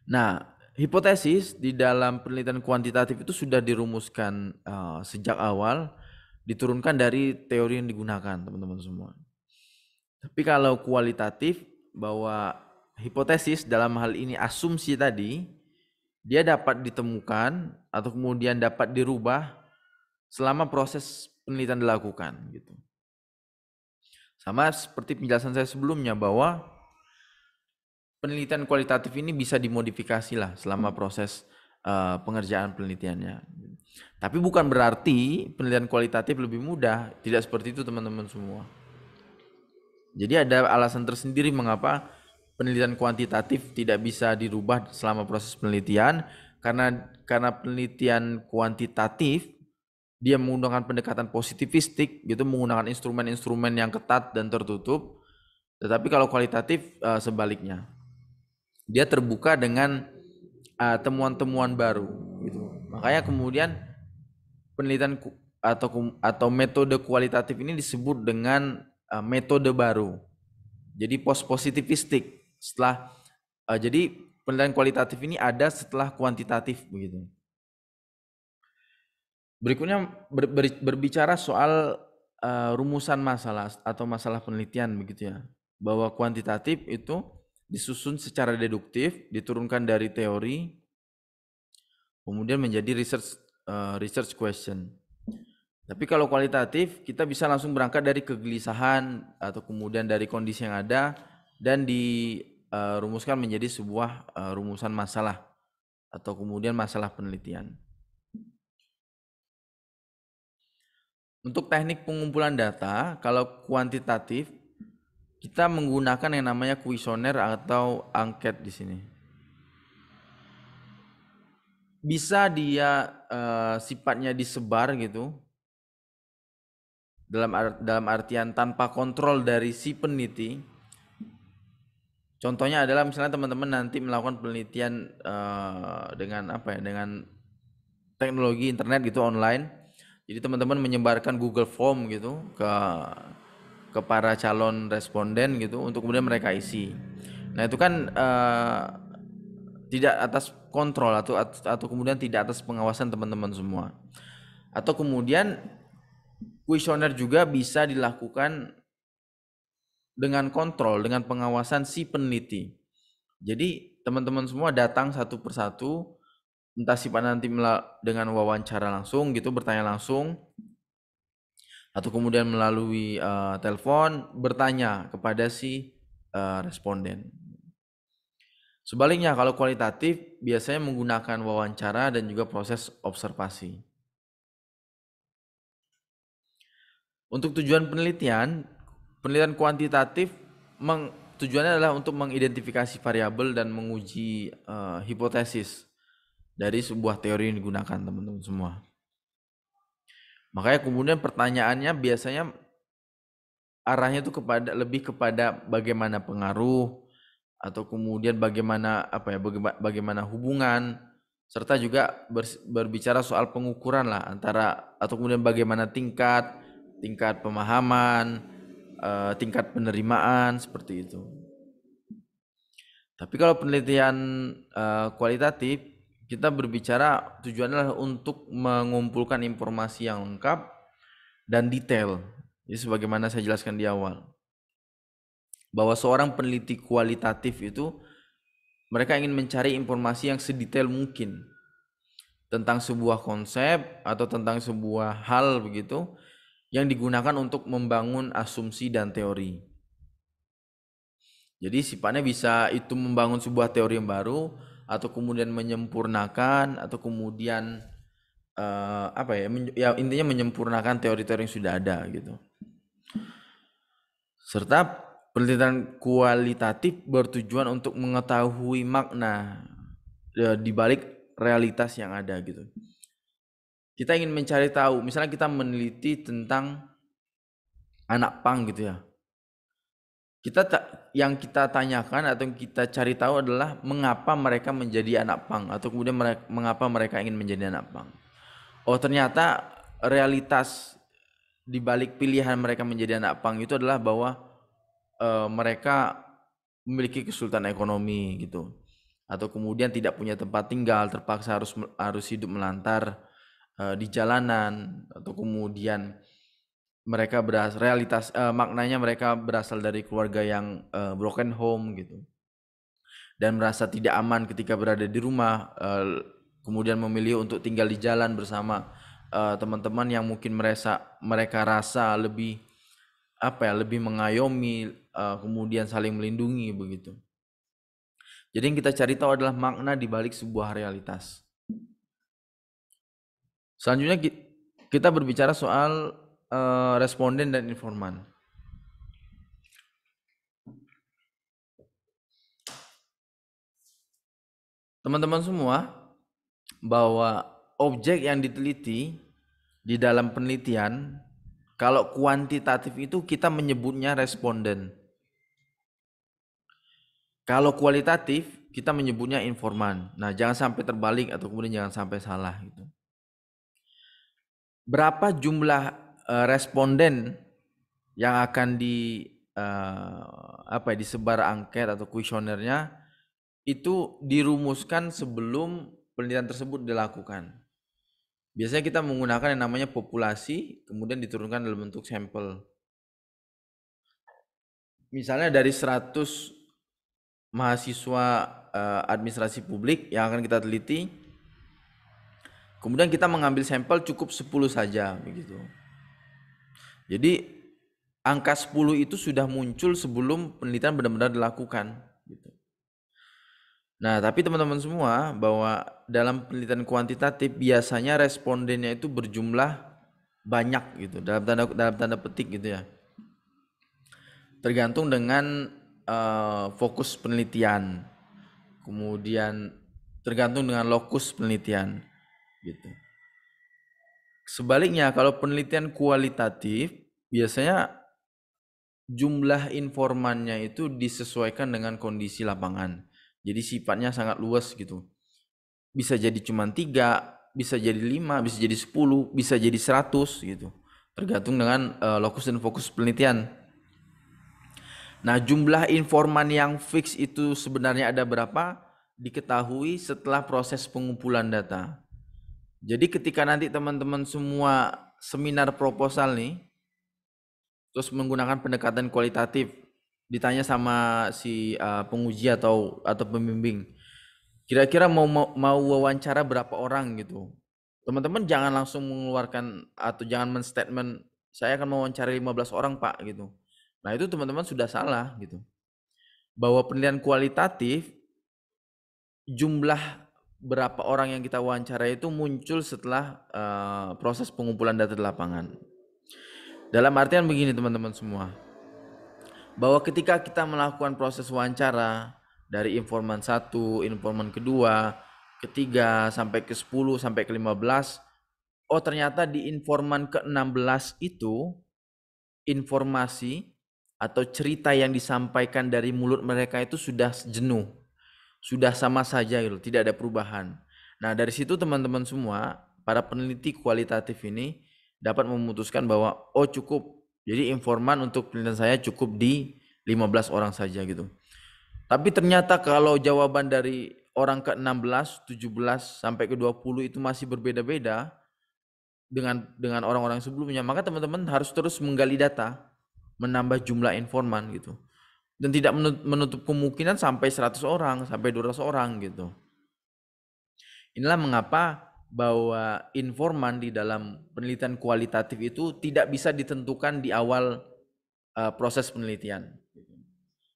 Nah, hipotesis di dalam penelitian kuantitatif itu sudah dirumuskan sejak awal, diturunkan dari teori yang digunakan, teman-teman semua. Tapi kalau kualitatif, bahwa hipotesis dalam hal ini asumsi tadi, dia dapat ditemukan atau kemudian dapat dirubah selama proses penelitian dilakukan gitu. Sama seperti penjelasan saya sebelumnya bahwa penelitian kualitatif ini bisa dimodifikasi lah selama proses pengerjaan penelitiannya. Tapi bukan berarti penelitian kualitatif lebih mudah, tidak seperti itu teman-teman semua. Jadi ada alasan tersendiri mengapa penelitian kuantitatif tidak bisa dirubah selama proses penelitian, karena penelitian kuantitatif dia menggunakan pendekatan positivistik gitu, menggunakan instrumen-instrumen yang ketat dan tertutup. Tetapi kalau kualitatif sebaliknya, dia terbuka dengan temuan-temuan baru gitu. Makanya kemudian penelitian atau metode kualitatif ini disebut dengan metode baru. Jadi positivistik. Jadi penelitian kualitatif ini ada setelah kuantitatif begitu. Berikutnya berbicara soal rumusan masalah atau masalah penelitian begitu ya. Bahwa kuantitatif itu disusun secara deduktif, diturunkan dari teori, kemudian menjadi research question. Tapi kalau kualitatif kita bisa langsung berangkat dari kegelisahan atau kemudian dari kondisi yang ada dan dirumuskan menjadi sebuah rumusan masalah atau kemudian masalah penelitian. Untuk teknik pengumpulan data, kalau kuantitatif kita menggunakan yang namanya kuesioner atau angket di sini. Bisa dia sifatnya disebar gitu, dalam artian tanpa kontrol dari si peneliti. Contohnya adalah misalnya teman-teman nanti melakukan penelitian dengan apa ya, dengan teknologi internet gitu online. Jadi teman-teman menyebarkan Google Form gitu ke para calon responden gitu untuk kemudian mereka isi. Nah itu kan tidak atas kontrol atau kemudian tidak atas pengawasan teman-teman semua. Atau kemudian kuesioner juga bisa dilakukan dengan kontrol, dengan pengawasan si peneliti. Jadi teman-teman semua datang satu persatu, entah sifat nanti dengan wawancara langsung gitu, bertanya langsung, atau kemudian melalui telepon bertanya kepada si responden. Sebaliknya kalau kualitatif biasanya menggunakan wawancara dan juga proses observasi. Untuk tujuan penelitian kuantitatif tujuannya adalah untuk mengidentifikasi variabel dan menguji hipotesis dari sebuah teori yang digunakan teman-teman semua. Makanya kemudian pertanyaannya biasanya arahnya itu lebih kepada bagaimana pengaruh atau kemudian bagaimana hubungan serta juga berbicara soal pengukuran lah antara atau kemudian bagaimana tingkat pemahaman, tingkat penerimaan seperti itu. Tapi kalau penelitian kualitatif kita berbicara tujuannya adalah untuk mengumpulkan informasi yang lengkap dan detail. Jadi sebagaimana saya jelaskan di awal, bahwa seorang peneliti kualitatif itu mereka ingin mencari informasi yang sedetail mungkin tentang sebuah konsep atau tentang sebuah hal begitu yang digunakan untuk membangun asumsi dan teori. Jadi sifatnya bisa itu membangun sebuah teori yang baru atau kemudian menyempurnakan atau kemudian intinya menyempurnakan teori-teori yang sudah ada gitu. Serta penelitian kualitatif bertujuan untuk mengetahui makna di balik realitas yang ada gitu. Kita ingin mencari tahu, misalnya kita meneliti tentang anak pang gitu ya. Yang kita tanyakan atau yang kita cari tahu adalah mengapa mereka menjadi anak pang atau kemudian mengapa mereka ingin menjadi anak pang. Oh ternyata realitas di balik pilihan mereka menjadi anak pang itu adalah bahwa mereka memiliki kesulitan ekonomi gitu, atau kemudian tidak punya tempat tinggal, terpaksa harus hidup melantar di jalanan, atau kemudian mereka maknanya mereka berasal dari keluarga yang broken home gitu dan merasa tidak aman ketika berada di rumah, kemudian memilih untuk tinggal di jalan bersama teman-teman yang mungkin mereka rasa lebih lebih mengayomi, kemudian saling melindungi begitu. Jadi yang kita cari tahu adalah makna di balik sebuah realitas. Selanjutnya kita berbicara soal responden dan informan. Teman-teman semua, bahwa objek yang diteliti di dalam penelitian, kalau kuantitatif itu kita menyebutnya responden. Kalau kualitatif kita menyebutnya informan. Nah, jangan sampai terbalik atau kemudian jangan sampai salah gitu. Berapa jumlah responden yang akan disebar angket atau kuesionernya itu dirumuskan sebelum penelitian tersebut dilakukan. Biasanya kita menggunakan yang namanya populasi, kemudian diturunkan dalam bentuk sampel. Misalnya dari 100 mahasiswa administrasi publik yang akan kita teliti, kemudian kita mengambil sampel cukup 10 saja begitu. Jadi angka 10 itu sudah muncul sebelum penelitian benar-benar dilakukan gitu. Nah, tapi teman-teman semua bahwa dalam penelitian kuantitatif biasanya respondennya itu berjumlah banyak gitu, dalam tanda petik gitu ya. Tergantung dengan fokus penelitian. Kemudian tergantung dengan lokus penelitian gitu. Sebaliknya kalau penelitian kualitatif biasanya jumlah informannya itu disesuaikan dengan kondisi lapangan. Jadi sifatnya sangat luas gitu. Bisa jadi cuma 3, bisa jadi 5, bisa jadi 10, bisa jadi 100 gitu. Tergantung dengan lokus dan fokus penelitian. Nah, jumlah informan yang fix itu sebenarnya ada berapa? Diketahui setelah proses pengumpulan data. Jadi ketika nanti teman-teman semua seminar proposal nih, terus menggunakan pendekatan kualitatif, ditanya sama si penguji atau pembimbing, kira-kira mau wawancara berapa orang gitu. Teman-teman jangan langsung mengeluarkan atau jangan menstatement saya akan mewawancara 15 orang Pak gitu. Nah, itu teman-teman sudah salah gitu. Bahwa penilaian kualitatif jumlah berapa orang yang kita wawancara itu muncul setelah proses pengumpulan data di lapangan. Dalam artian begini teman-teman semua, bahwa ketika kita melakukan proses wawancara dari informan 1, informan kedua, ketiga, sampai ke 10, sampai ke 15, oh ternyata di informan ke-16 itu informasi atau cerita yang disampaikan dari mulut mereka itu sudah jenuh, sudah sama saja gitu, tidak ada perubahan. Nah, dari situ teman-teman semua, para peneliti kualitatif ini dapat memutuskan bahwa oh cukup, jadi informan untuk penelitian saya cukup di 15 orang saja gitu. Tapi ternyata kalau jawaban dari orang ke-16, 17 sampai ke-20 itu masih berbeda-beda dengan orang-orang sebelumnya, maka teman-teman harus terus menggali data, menambah jumlah informan gitu. Dan tidak menutup kemungkinan sampai 100 orang, sampai 200 orang gitu. Inilah mengapa bahwa informan di dalam penelitian kualitatif itu tidak bisa ditentukan di awal proses penelitian.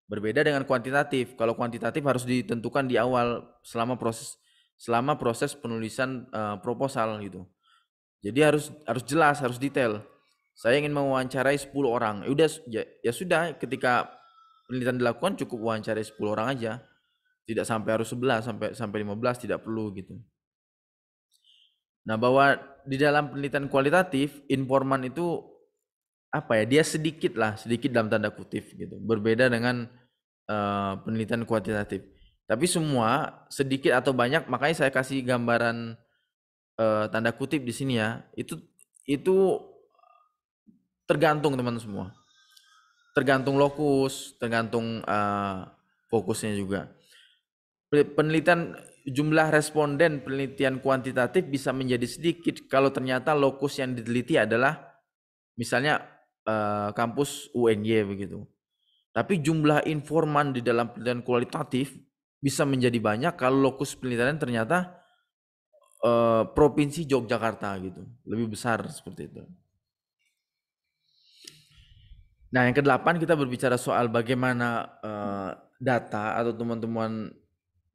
Berbeda dengan kuantitatif. Kalau kuantitatif harus ditentukan di awal selama proses penulisan proposal gitu. Jadi harus jelas, harus detail. Saya ingin mewawancarai 10 orang. Ya sudah, ketika penelitian dilakukan cukup wawancarai 10 orang aja. Tidak sampai harus 11 sampai 15, tidak perlu gitu. Nah, bahwa di dalam penelitian kualitatif, informan itu dia sedikit dalam tanda kutip gitu. Berbeda dengan penelitian kuantitatif. Tapi semua sedikit atau banyak, makanya saya kasih gambaran tanda kutip di sini ya. Itu tergantung teman semua. Tergantung lokus, tergantung fokusnya juga. Penelitian jumlah responden penelitian kuantitatif bisa menjadi sedikit kalau ternyata lokus yang diteliti adalah misalnya kampus UNY begitu. Tapi jumlah informan di dalam penelitian kualitatif bisa menjadi banyak kalau lokus penelitian ternyata provinsi Yogyakarta gitu, lebih besar seperti itu. Nah, yang ke-8 kita berbicara soal bagaimana data atau temuan-temuan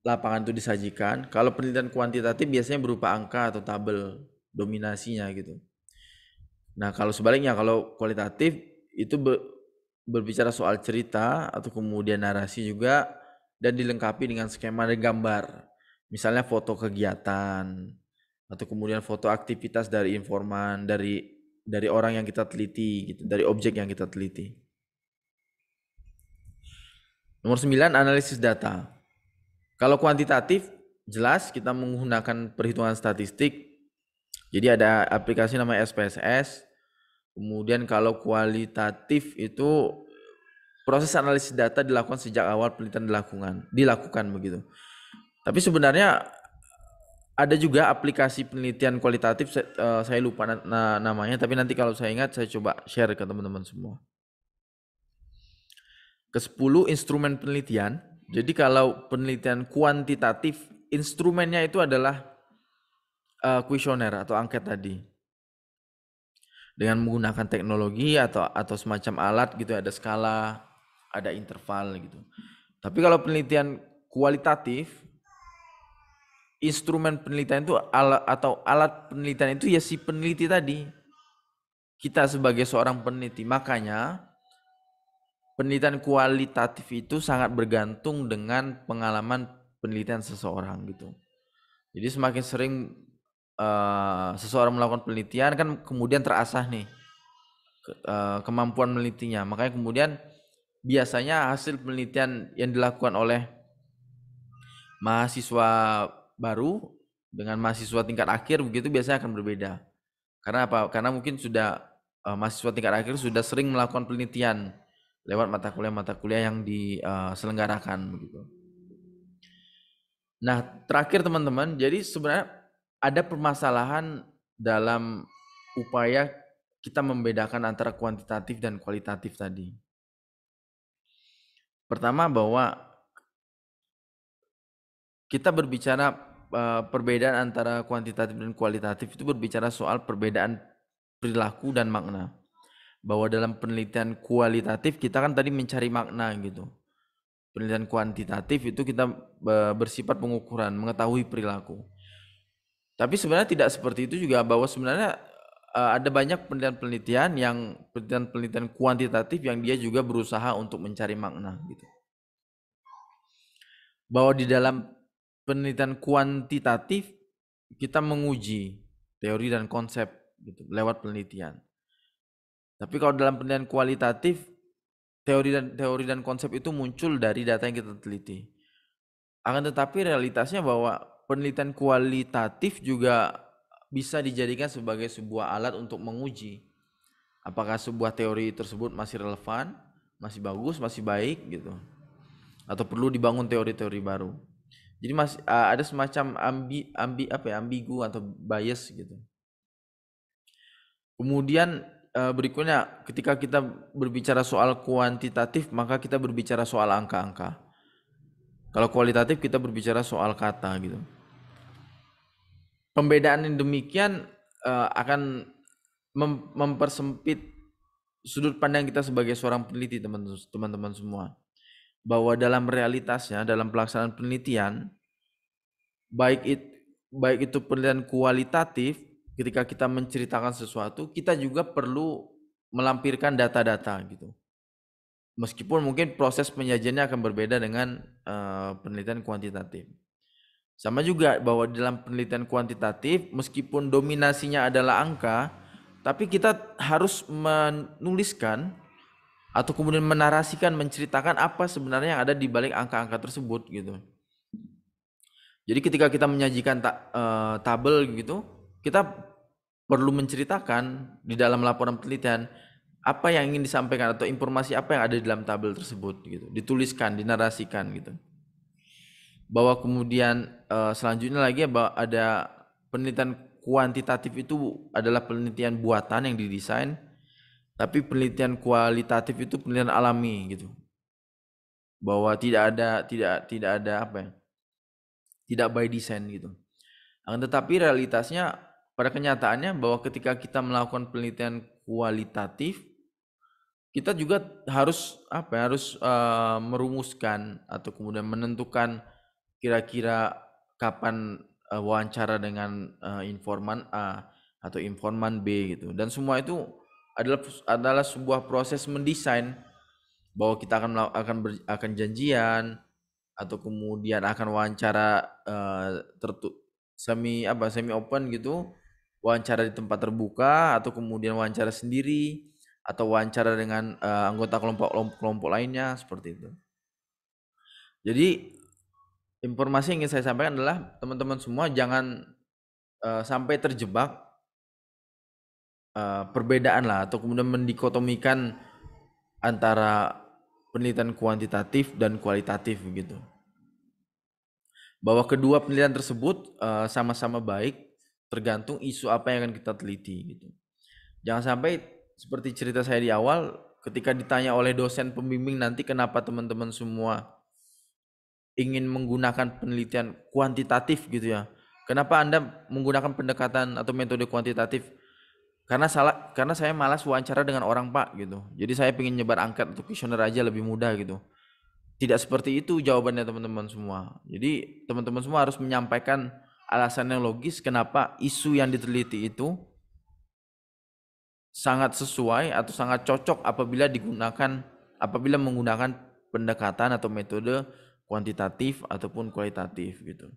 lapangan itu disajikan. Kalau penelitian kuantitatif biasanya berupa angka atau tabel dominasinya gitu. Nah, kalau sebaliknya, kalau kualitatif itu berbicara soal cerita atau kemudian narasi juga dan dilengkapi dengan skema dan gambar. Misalnya foto kegiatan atau kemudian foto aktivitas dari informan, dari orang yang kita teliti gitu, dari objek yang kita teliti. Nomor 9, analisis data. Kalau kuantitatif jelas kita menggunakan perhitungan statistik. Jadi ada aplikasi namanya SPSS. Kemudian kalau kualitatif itu proses analisis data dilakukan sejak awal penelitian dilakukan begitu. Tapi sebenarnya Ada juga aplikasi penelitian kualitatif, saya lupa namanya, tapi nanti kalau saya ingat saya coba share ke teman-teman semua. Ke-10 instrumen penelitian. Jadi kalau penelitian kuantitatif, instrumennya itu adalah kuesioner atau angket tadi. Dengan menggunakan teknologi atau semacam alat gitu, ada skala, ada interval gitu. Tapi kalau penelitian kualitatif, instrumen penelitian itu alat penelitian itu ya si peneliti tadi. Kita sebagai seorang peneliti, makanya penelitian kualitatif itu sangat bergantung dengan pengalaman penelitian seseorang gitu. Jadi semakin sering seseorang melakukan penelitian kan kemudian terasah nih kemampuan menelitinya. Makanya kemudian biasanya hasil penelitian yang dilakukan oleh mahasiswa baru dengan mahasiswa tingkat akhir begitu biasanya akan berbeda. Karena apa? Karena mungkin sudah mahasiswa tingkat akhir sudah sering melakukan penelitian lewat mata kuliah yang diselenggarakan begitu. Nah, terakhir teman-teman, jadi sebenarnya ada permasalahan dalam upaya kita membedakan antara kuantitatif dan kualitatif tadi. Pertama bahwa kita berbicara perbedaan antara kuantitatif dan kualitatif itu berbicara soal perbedaan perilaku dan makna. Bahwa dalam penelitian kualitatif kita kan tadi mencari makna gitu. Penelitian kuantitatif itu kita bersifat pengukuran, mengetahui perilaku. Tapi sebenarnya tidak seperti itu juga, bahwa sebenarnya ada banyak penelitian-penelitian yang penelitian-penelitian kuantitatif yang dia juga berusaha untuk mencari makna gitu. Bahwa di dalam penelitian kuantitatif kita menguji teori dan konsep gitu lewat penelitian. Tapi kalau dalam penelitian kualitatif teori dan konsep itu muncul dari data yang kita teliti. Akan tetapi realitasnya bahwa penelitian kualitatif juga bisa dijadikan sebagai sebuah alat untuk menguji apakah sebuah teori tersebut masih relevan, masih bagus, masih baik gitu, atau perlu dibangun teori-teori baru. Jadi masih ada semacam ambigu atau bias gitu. Kemudian berikutnya ketika kita berbicara soal kuantitatif maka kita berbicara soal angka-angka. Kalau kualitatif kita berbicara soal kata gitu. Pembedaan yang demikian akan mempersempit sudut pandang kita sebagai seorang peneliti, teman-teman semua. Bahwa dalam realitasnya, dalam pelaksanaan penelitian, baik itu penelitian kualitatif, ketika kita menceritakan sesuatu, kita juga perlu melampirkan data-data gitu. Meskipun mungkin proses penyajiannya akan berbeda dengan penelitian kuantitatif. Sama juga bahwa dalam penelitian kuantitatif, meskipun dominasinya adalah angka, tapi kita harus menuliskan atau kemudian menarasikan, menceritakan apa sebenarnya yang ada di balik angka-angka tersebut gitu. Jadi ketika kita menyajikan tabel gitu, kita perlu menceritakan di dalam laporan penelitian apa yang ingin disampaikan atau informasi apa yang ada di dalam tabel tersebut gitu, dituliskan, dinarasikan gitu. Bahwa kemudian selanjutnya lagi bahwa ada penelitian kuantitatif itu adalah penelitian buatan yang didesain, tapi penelitian kualitatif itu penelitian alami gitu. Bahwa tidak ada apa ya? Tidak by design gitu. Tetapi realitasnya pada kenyataannya bahwa ketika kita melakukan penelitian kualitatif, kita juga harus merumuskan atau kemudian menentukan kira-kira kapan wawancara dengan informan A atau informan B gitu. Dan semua itu adalah sebuah proses mendesain bahwa kita akan janjian atau kemudian akan wawancara semi open gitu, wawancara di tempat terbuka atau kemudian wawancara sendiri atau wawancara dengan anggota kelompok lainnya seperti itu. Jadi informasi yang ingin saya sampaikan adalah teman-teman semua jangan sampai terjebak perbedaan lah atau kemudian mendikotomikan antara penelitian kuantitatif dan kualitatif begitu. bahwa kedua penelitian tersebut sama-sama baik tergantung isu apa yang akan kita teliti gitu. Jangan sampai seperti cerita saya di awal, ketika ditanya oleh dosen pembimbing nanti kenapa teman-teman semua ingin menggunakan penelitian kuantitatif gitu ya. Kenapa Anda menggunakan pendekatan atau metode kuantitatif? Karena saya malas wawancara dengan orang Pak gitu. Jadi saya ingin nyebar angket atau kuesioner aja lebih mudah gitu. Tidak seperti itu jawabannya teman-teman semua. Jadi teman-teman semua harus menyampaikan alasan yang logis kenapa isu yang diteliti itu sangat sesuai atau sangat cocok apabila menggunakan pendekatan atau metode kuantitatif ataupun kualitatif gitu.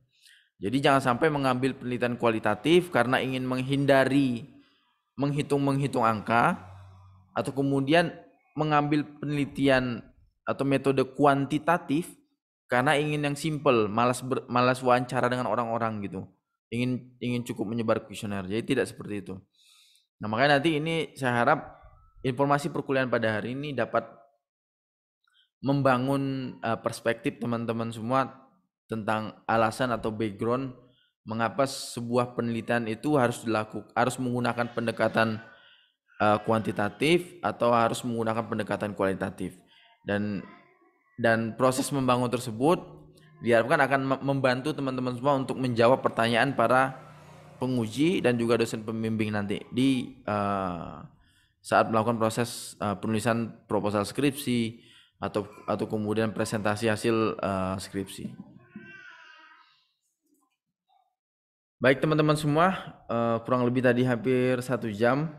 Jadi jangan sampai mengambil penelitian kualitatif karena ingin menghindari menghitung angka, atau kemudian mengambil penelitian atau metode kuantitatif karena ingin yang simple, malas wawancara dengan orang-orang gitu. Ingin cukup menyebar kuesioner. Jadi tidak seperti itu. Nah, makanya nanti ini saya harap informasi perkuliahan pada hari ini dapat membangun perspektif teman-teman semua tentang alasan atau background mengapa sebuah penelitian itu harus menggunakan pendekatan kuantitatif atau harus menggunakan pendekatan kualitatif. Dan proses membangun tersebut diharapkan akan membantu teman-teman semua untuk menjawab pertanyaan para penguji dan juga dosen pembimbing nanti di saat melakukan proses penulisan proposal skripsi atau kemudian presentasi hasil skripsi. Baik teman-teman semua, kurang lebih tadi hampir 1 jam